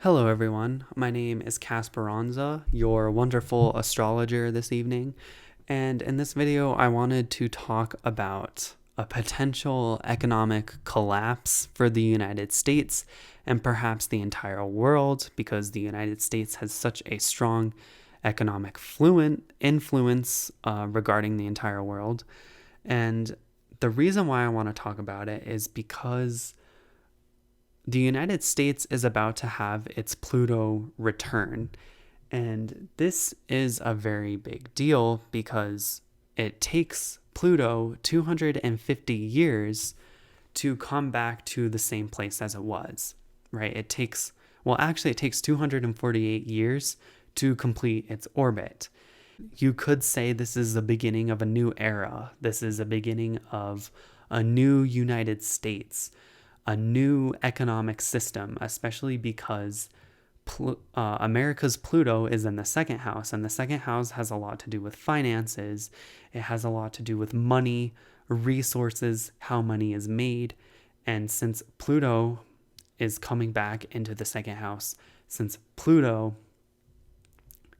Hello, everyone. My name is Kasperanza, your wonderful astrologer this evening. And in this video, I wanted to talk about a potential economic collapse for the United States and perhaps the entire world, because the United States has such a strong economic influence regarding the entire world. And the reason why I want to talk about it is because the United States is about to have its Pluto return. And this is a very big deal because it takes Pluto 250 years to come back to the same place as it was, right? It takes 248 years to complete its orbit. You could say this is the beginning of a new era. This is a beginning of a new United States, a new economic system, especially because America's Pluto is in the second house, and the second house has a lot to do with finances. It has a lot to do with money, resources, how money is made. And since Pluto is coming back into the second house, since Pluto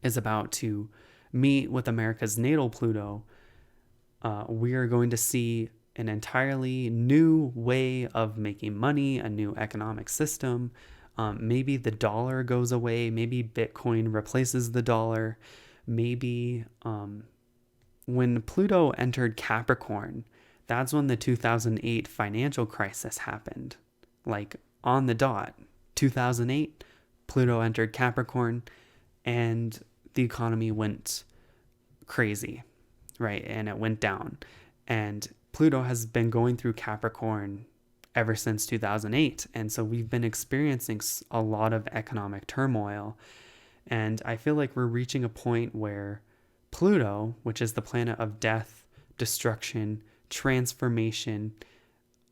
is about to meet with America's natal Pluto, we are going to see an entirely new way of making money, a new economic system. Maybe the dollar goes away. Maybe Bitcoin replaces the dollar. Maybe when Pluto entered Capricorn, that's when the 2008 financial crisis happened. Like on the dot, 2008, Pluto entered Capricorn and the economy went crazy, right? And it went down. And Pluto has been going through Capricorn ever since 2008. And so we've been experiencing a lot of economic turmoil. And I feel like we're reaching a point where Pluto, which is the planet of death, destruction, transformation,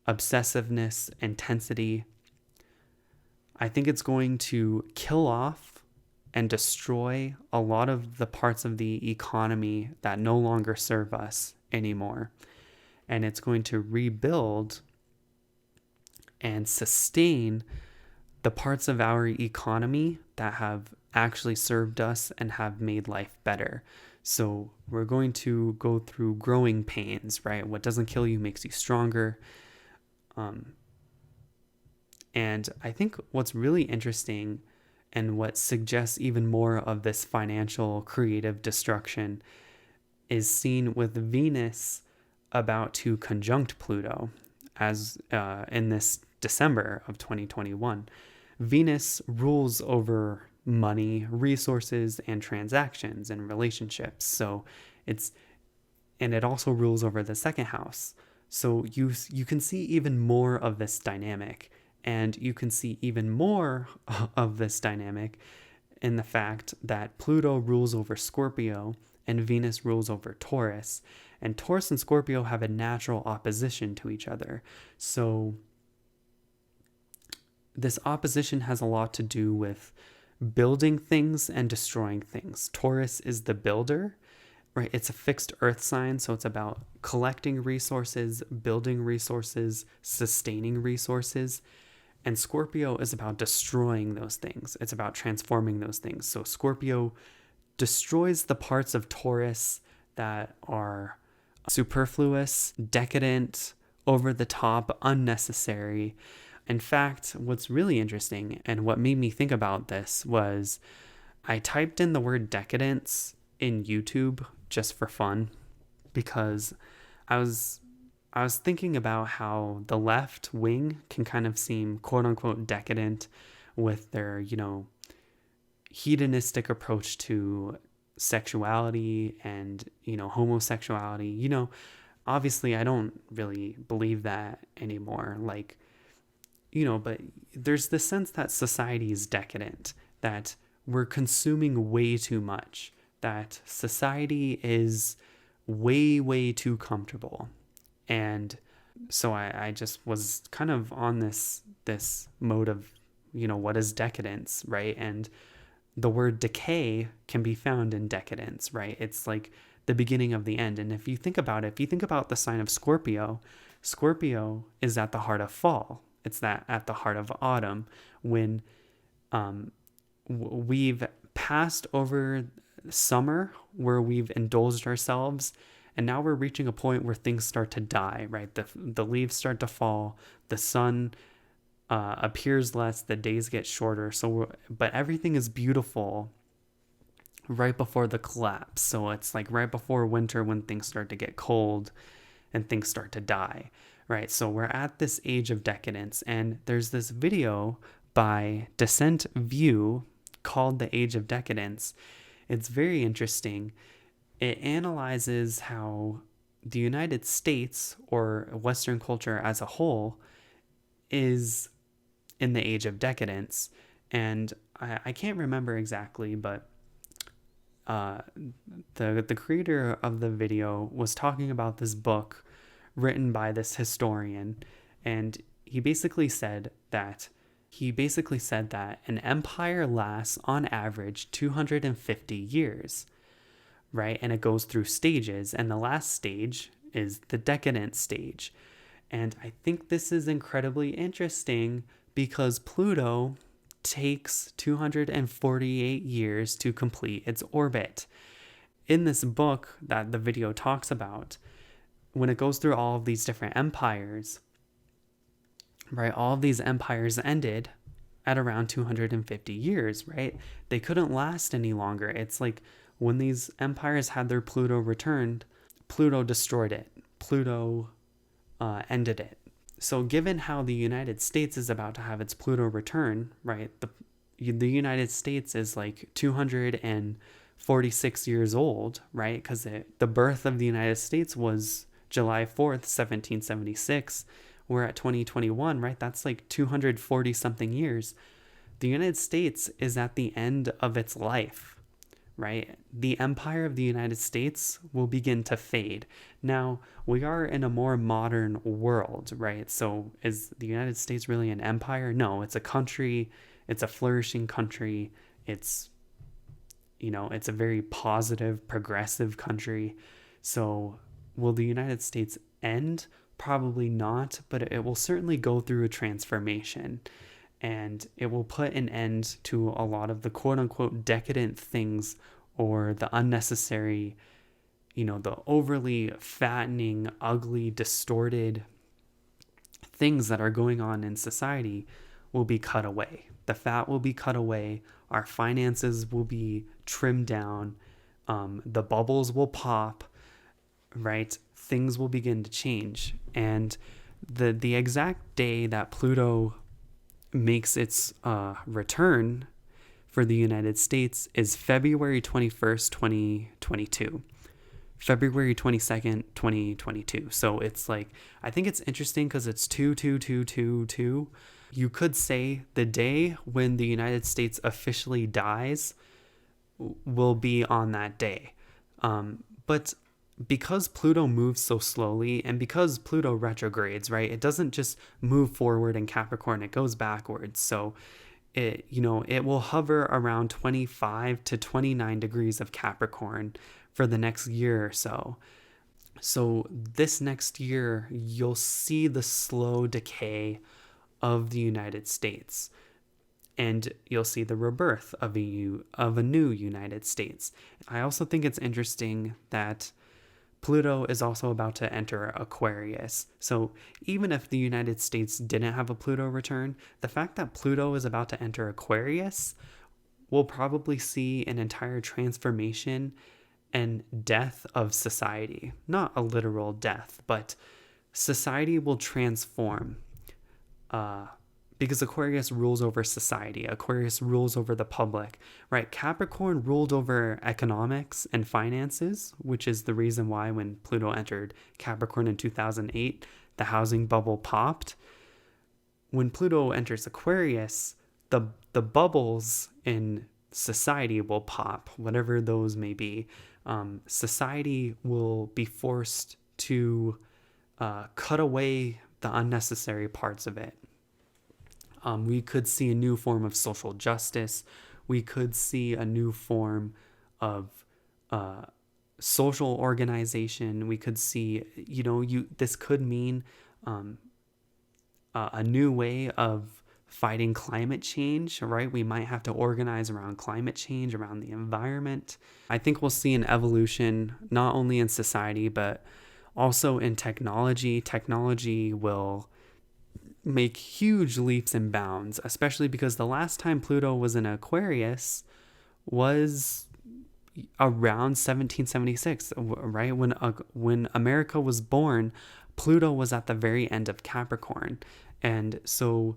obsessiveness, intensity, I think it's going to kill off and destroy a lot of the parts of the economy that no longer serve us anymore. And it's going to rebuild and sustain the parts of our economy that have actually served us and have made life better. So we're going to go through growing pains, right? What doesn't kill you makes you stronger. And I think what's really interesting and what suggests even more of this financial creative destruction is seen with Venus about to conjunct Pluto as in this December of 2021. Venus rules over money, resources, and transactions and relationships. So it also rules over the second house. So you can see even more of this dynamic, and you can see even more of this dynamic in the fact that Pluto rules over Scorpio and Venus rules over Taurus. And Taurus and Scorpio have a natural opposition to each other. So this opposition has a lot to do with building things and destroying things. Taurus is the builder, right? It's a fixed earth sign, so it's about collecting resources, building resources, sustaining resources. And Scorpio is about destroying those things. It's about transforming those things. So Scorpio destroys the parts of Taurus that are superfluous, decadent, over the top, unnecessary. In fact, what's really interesting and what made me think about this was I typed in the word decadence in YouTube just for fun because I was thinking about how the left wing can kind of seem quote unquote decadent with their, hedonistic approach to sexuality and, homosexuality. Obviously I don't really believe that anymore. But there's this sense that society is decadent, that we're consuming way too much, that society is way, way too comfortable. And so I just was kind of on this mode of, what is decadence, right? And the word decay can be found in decadence, right? It's like the beginning of the end. And if you think about the sign of Scorpio, Scorpio is at the heart of fall. It's that at the heart of autumn when we've passed over summer where we've indulged ourselves, and now we're reaching a point where things start to die, right? The leaves start to fall, the sun appears less, the days get shorter. But everything is beautiful right before the collapse. So it's like right before winter when things start to get cold and things start to die, right? So we're at this age of decadence, and there's this video by Descent View called The Age of Decadence. It's very interesting. It analyzes how the United States, or Western culture as a whole, is in the age of decadence. And I can't remember exactly, but the creator of the video was talking about this book written by this historian, and he basically said that an empire lasts on average 250 years, right? And it goes through stages, and the last stage is the decadent stage. And I think this is incredibly interesting because Pluto takes 248 years to complete its orbit. In this book that the video talks about, when it goes through all of these different empires, right, all of these empires ended at around 250 years, right? They couldn't last any longer. It's like when these empires had their Pluto returned, Pluto destroyed it. Pluto ended it. So given how the United States is about to have its Pluto return, right? The United States is like 246 years old, right? Because the birth of the United States was July 4th, 1776. We're at 2021, right? That's like 240 something years. The United States is at the end of its life, right? The empire of the United States will begin to fade. Now, we are in a more modern world, right? So is the United States really an empire? No, it's a country. It's a flourishing country. It's a very positive, progressive country. So will the United States end? Probably not, but it will certainly go through a transformation. And it will put an end to a lot of the quote unquote decadent things, or the unnecessary, the overly fattening, ugly, distorted things that are going on in society will be cut away. The fat will be cut away. Our finances will be trimmed down. The bubbles will pop, right? Things will begin to change. And the exact day that Pluto makes its return for the United States is February 21st, 2022. February 22nd, 2022. So it's like, I think it's interesting because it's 22222. You could say the day when the United States officially dies will be on that day. But because Pluto moves so slowly, and because Pluto retrogrades, right, it doesn't just move forward in Capricorn, it goes backwards. So it will hover around 25 to 29 degrees of Capricorn for the next year or so. So this next year, you'll see the slow decay of the United States, and you'll see the rebirth of a new United States. I also think it's interesting that Pluto is also about to enter Aquarius. So even if the United States didn't have a Pluto return, the fact that Pluto is about to enter Aquarius will probably see an entire transformation and death of society. Not a literal death, but society will transform. Because Aquarius rules over society. Aquarius rules over the public, right? Capricorn ruled over economics and finances, which is the reason why when Pluto entered Capricorn in 2008, the housing bubble popped. When Pluto enters Aquarius, the bubbles in society will pop, whatever those may be. Society will be forced to cut away the unnecessary parts of it. We could see a new form of social justice. We could see a new form of social organization. We could see, this could mean a new way of fighting climate change, right? We might have to organize around climate change, around the environment. I think we'll see an evolution not only in society, but also in technology. Technology will make huge leaps and bounds, especially because the last time Pluto was in Aquarius was around 1776, right? When America was born, Pluto was at the very end of Capricorn. And so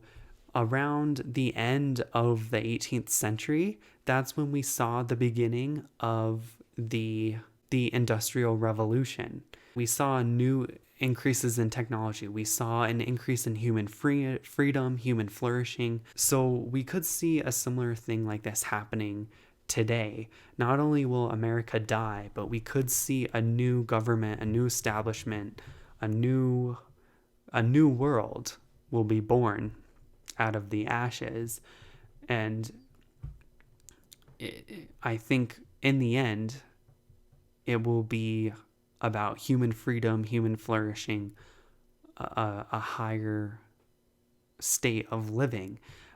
around the end of the 18th century, that's when we saw the beginning of the Industrial Revolution. We saw new increases in technology. We saw an increase in human freedom, human flourishing. So we could see a similar thing like this happening today. Not only will America die, but we could see a new government, a new establishment, a new world will be born out of the ashes. And I think in the end, it will be about human freedom, human flourishing, a higher state of living.